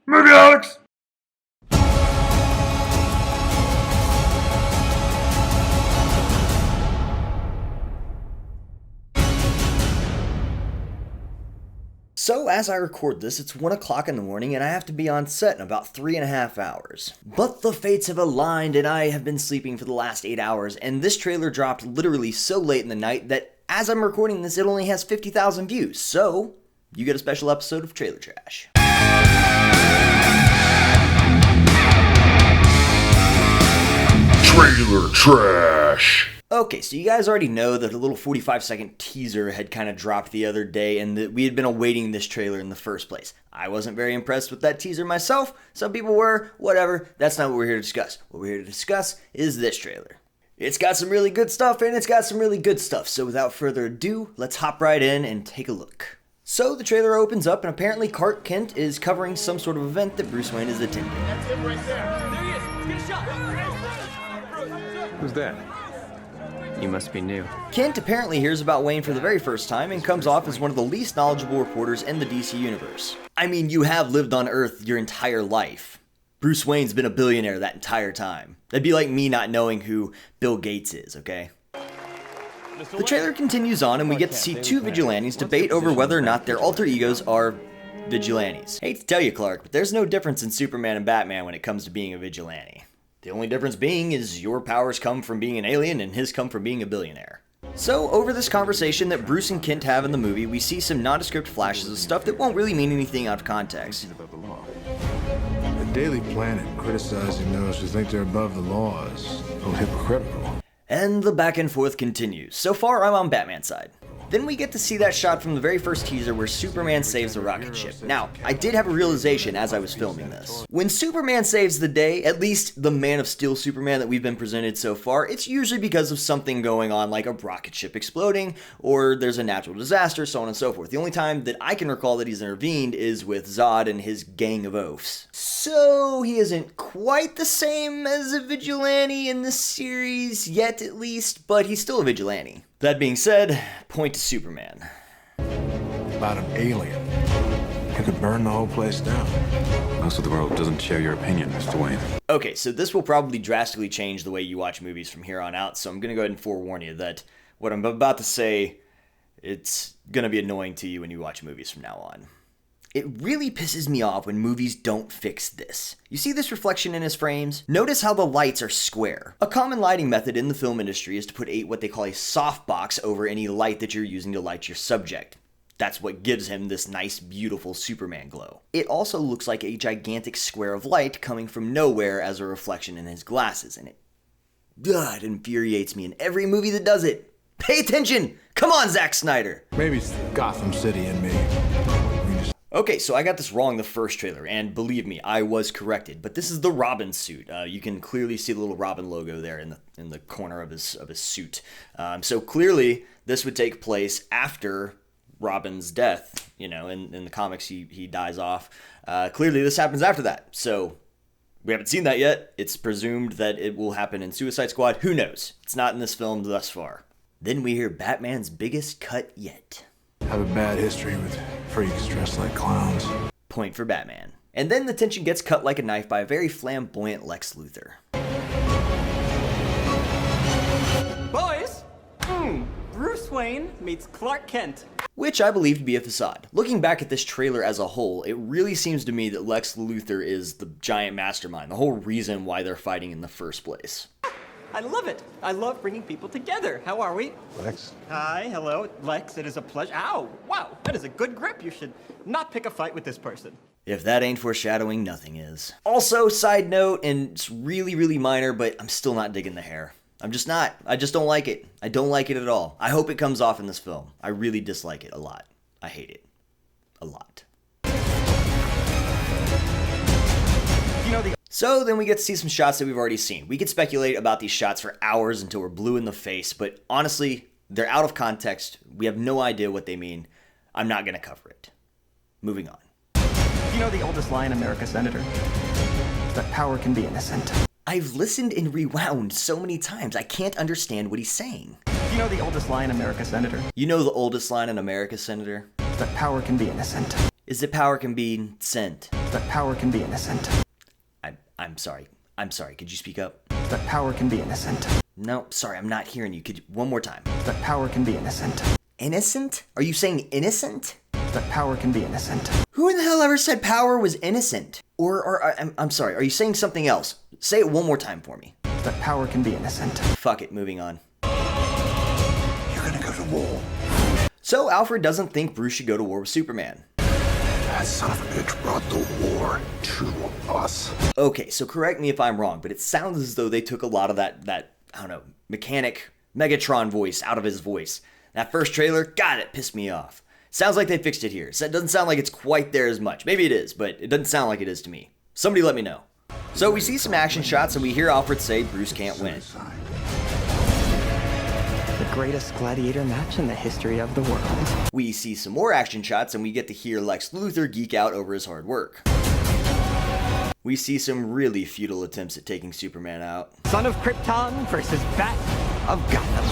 Movie Holics! So as I record this, it's 1 o'clock in the morning and I have to be on set in about 3.5 hours. But the fates have aligned and I have been sleeping for the last 8 hours, and this trailer dropped literally so late in the night that as I'm recording this, it only has 50,000 views. So you get a special episode of Trailer Trash. Trailer Trash! Okay, so you guys already know that the little 45-second teaser had kind of dropped the other day and that we had been awaiting this trailer in the first place. I wasn't very impressed with that teaser myself. Some people were, whatever. That's not what we're here to discuss. What we're here to discuss is this trailer. It's got some really good stuff and it's got some really good stuff. So without further ado, let's hop right in and take a look. So the trailer opens up and apparently Clark Kent is covering some sort of event that Bruce Wayne is attending. That's him right there. There he is. Get a shot. Who's that? You must be new. Kent apparently hears about Wayne for the very first time and comes off as one of the least knowledgeable reporters in the DC universe. I mean, you have lived on Earth your entire life. Bruce Wayne's been a billionaire that entire time. That'd be like me not knowing who Bill Gates is, okay? The trailer continues on and we get to see two vigilantes debate over whether or not their alter egos are vigilantes. Hate to tell you, Clark, but there's no difference in Superman and Batman when it comes to being a vigilante. The only difference being is your powers come from being an alien and his come from being a billionaire. So, over this conversation that Bruce and Kent have in the movie, we see some nondescript flashes of stuff that won't really mean anything out of context. The Daily Planet criticizing those who think they're above the law is a little hypocritical. And the back and forth continues. So far, I'm on Batman's side. Then we get to see that shot from the very first teaser where Superman saves the rocket ship. Now, I did have a realization as I was filming this. When Superman saves the day, at least the Man of Steel Superman that we've been presented so far, it's usually because of something going on like a rocket ship exploding, or there's a natural disaster, so on and so forth. The only time that I can recall that he's intervened is with Zod and his gang of oafs. So he isn't quite the same as a vigilante in this series, yet at least, but he's still a vigilante. That being said, point to Superman. About an alien who could burn the whole place down. Most of the world doesn't share your opinion, Mr. Wayne. Okay, so this will probably drastically change the way you watch movies from here on out, so I'm going to go ahead and forewarn you that what I'm about to say, it's going to be annoying to you when you watch movies from now on. It really pisses me off when movies don't fix this. You see this reflection in his frames? Notice how the lights are square. A common lighting method in the film industry is to put what they call a softbox over any light that you're using to light your subject. That's what gives him this nice, beautiful Superman glow. It also looks like a gigantic square of light coming from nowhere as a reflection in his glasses, and it infuriates me in every movie that does it. Pay attention! Come on, Zack Snyder! Maybe it's Gotham City in me. Okay, so I got this wrong the first trailer, and believe me, I was corrected. But this is the Robin suit. You can clearly see the little Robin logo there in the corner of his suit. So clearly, this would take place after Robin's death. You know, in the comics, he dies off. Clearly, this happens after that. So we haven't seen that yet. It's presumed that it will happen in Suicide Squad. Who knows? It's not in this film thus far. Then we hear Batman's biggest cut yet. Have a bad history with freaks dressed like clowns. Point for Batman. And then the tension gets cut like a knife by a very flamboyant Lex Luthor. Boys, Bruce Wayne meets Clark Kent. Which I believe to be a facade. Looking back at this trailer as a whole, it really seems to me that Lex Luthor is the giant mastermind, the whole reason why they're fighting in the first place. I love it. I love bringing people together. How are we? Lex? Hi, hello, Lex. It is a pleasure. Ow, wow, that is a good grip. You should not pick a fight with this person. If that ain't foreshadowing, nothing is. Also, side note, and it's really, really minor, but I'm still not digging the hair. I'm just not. I just don't like it. I don't like it at all. I hope it comes off in this film. I really dislike it a lot. I hate it. A lot. So then we get to see some shots that we've already seen. We could speculate about these shots for hours until we're blue in the face, but honestly, they're out of context. We have no idea what they mean. I'm not going to cover it. Moving on. You know the oldest lie in America, Senator? That power can be innocent. I've listened and rewound so many times, I can't understand what he's saying. You know the oldest lie in America, Senator? You know the oldest line in America, Senator? That power can be innocent. Is that power can be sent? That power can be innocent. I'm sorry. I'm sorry. Could you speak up? That power can be innocent. No, sorry, I'm not hearing you. One more time. That power can be innocent. Innocent? Are you saying innocent? That power can be innocent. Who in the hell ever said power was innocent? I'm sorry, are you saying something else? Say it one more time for me. That power can be innocent. Fuck it, moving on. You're gonna go to war. So Alfred doesn't think Bruce should go to war with Superman. That son of a bitch brought the war to us. Okay, so correct me if I'm wrong, but it sounds as though they took a lot of that I don't know, mechanic Megatron voice out of his voice. That first trailer, God, it pissed me off. Sounds like they fixed it here. So it doesn't sound like it's quite there as much. Maybe it is, but it doesn't sound like it is to me. Somebody let me know. So we see some action shots and we hear Alfred say Bruce can't win. The greatest gladiator match in the history of the world. We see some more action shots and we get to hear Lex Luthor geek out over his hard work. We see some really futile attempts at taking Superman out. Son of Krypton versus Bat of Gotham.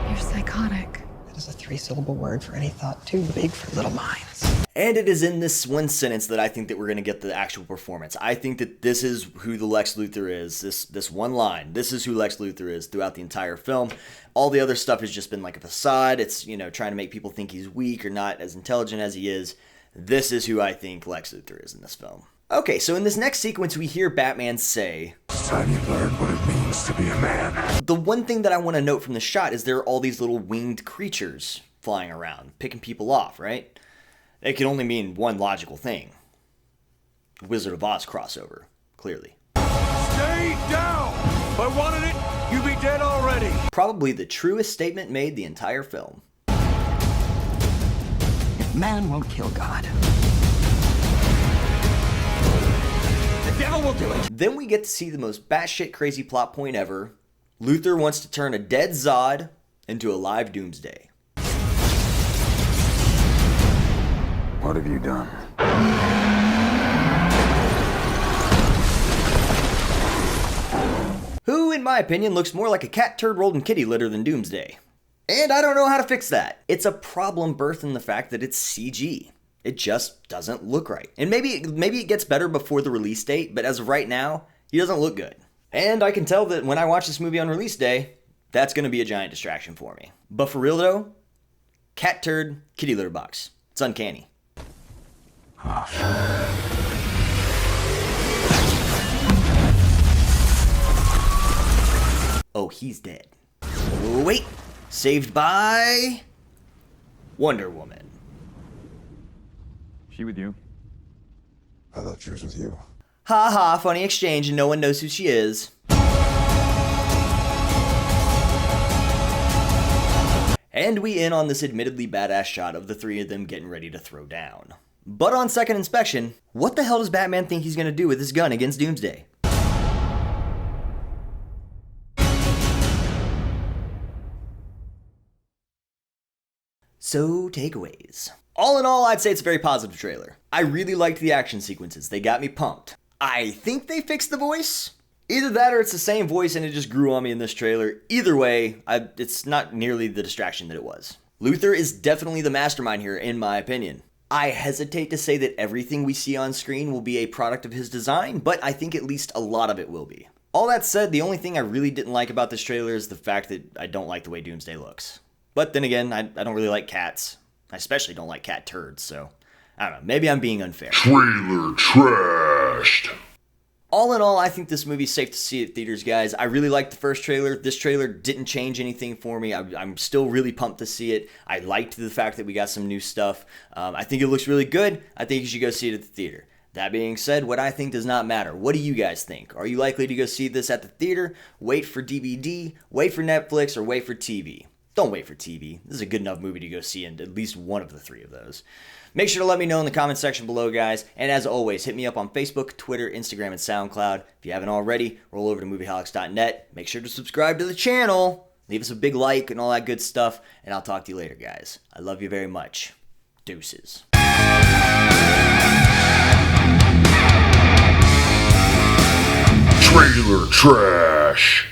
You're psychotic. That is a 3-syllable word for any thought too big for little minds. And it is in this one sentence that I think that we're going to get the actual performance. I think that this is who the Lex Luthor is. This one line. This is who Lex Luthor is throughout the entire film. All the other stuff has just been like a facade. It's, trying to make people think he's weak or not as intelligent as he is. This is who I think Lex Luthor is in this film. Okay, so in this next sequence, we hear Batman say, It's time you learn what it means to be a man. The one thing that I want to note from the shot is there are all these little winged creatures flying around, picking people off, right? It can only mean one logical thing. Wizard of Oz crossover, clearly. Stay down! If I wanted it, you'd be dead already. Probably the truest statement made the entire film. If man won't kill God, the devil will do it. Then we get to see the most batshit crazy plot point ever. Luthor wants to turn a dead Zod into a live Doomsday. What have you done? Who, in my opinion, looks more like a cat turd rolled in kitty litter than Doomsday. And I don't know how to fix that. It's a problem birthed in the fact that it's CG. It just doesn't look right. And maybe it gets better before the release date, but as of right now, he doesn't look good. And I can tell that when I watch this movie on release day, that's going to be a giant distraction for me. But for real though, cat turd, kitty litter box. It's uncanny. Oh, he's dead. Wait! Saved by Wonder Woman. She with you? I thought she was with you. Ha ha, funny exchange and no one knows who she is. And we end on this admittedly badass shot of the three of them getting ready to throw down. But on second inspection, what the hell does Batman think he's gonna do with his gun against Doomsday? So, takeaways. All in all, I'd say it's a very positive trailer. I really liked the action sequences. They got me pumped. I think they fixed the voice. Either that or it's the same voice and it just grew on me in this trailer. Either way, it's not nearly the distraction that it was. Luthor is definitely the mastermind here, in my opinion. I hesitate to say that everything we see on screen will be a product of his design, but I think at least a lot of it will be. All that said, the only thing I really didn't like about this trailer is the fact that I don't like the way Doomsday looks. But then again, I don't really like cats. I especially don't like cat turds, so I don't know, maybe I'm being unfair. Trailer trashed. All in all, I think this movie's safe to see at theaters, guys. I really liked the first trailer. This trailer didn't change anything for me. I'm still really pumped to see it. I liked the fact that we got some new stuff. I think it looks really good. I think you should go see it at the theater. That being said, what I think does not matter. What do you guys think? Are you likely to go see this at the theater, wait for DVD, wait for Netflix, or wait for TV? Don't wait for TV. This is a good enough movie to go see in at least one of the three of those. Make sure to let me know in the comment section below, guys. And as always, hit me up on Facebook, Twitter, Instagram, and SoundCloud. If you haven't already, roll over to movieholics.net. Make sure to subscribe to the channel. Leave us a big like and all that good stuff. And I'll talk to you later, guys. I love you very much. Deuces. Trailer trash.